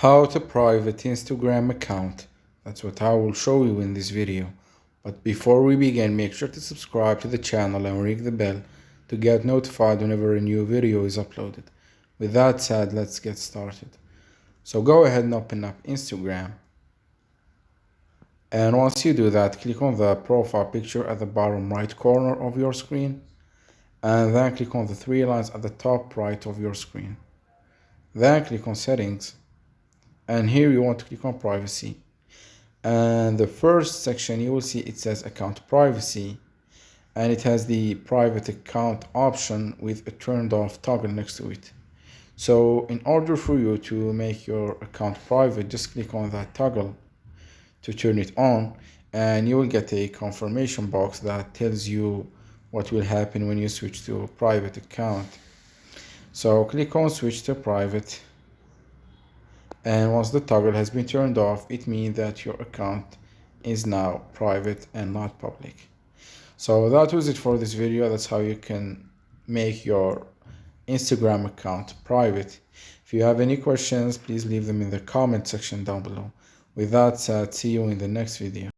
How to private Instagram account. That's what I will show you in this video. But before we begin, make sure to subscribe to the channel and ring the bell to get notified whenever a new video is uploaded. With that said, let's get started. So go ahead and open up Instagram. And once you do that, click on the profile picture at the bottom right corner of your screen. And then click on the three lines at the top right of your screen. Then click on settings. And here you want to click on privacy. And the first section you will see it says account privacy, and it has the private account option with a turned off toggle next to it. So in order for you to make your account private, just click on that toggle to turn it on, and you will get a confirmation box that tells you what will happen when you switch to a private account. So click on switch to private, and once the toggle has been turned off, it means that your account is now private and not public. So that was it for this video. That's how you can make your Instagram account private. If you have any questions, please leave them in the comment section down below. With that said, see you in the next video.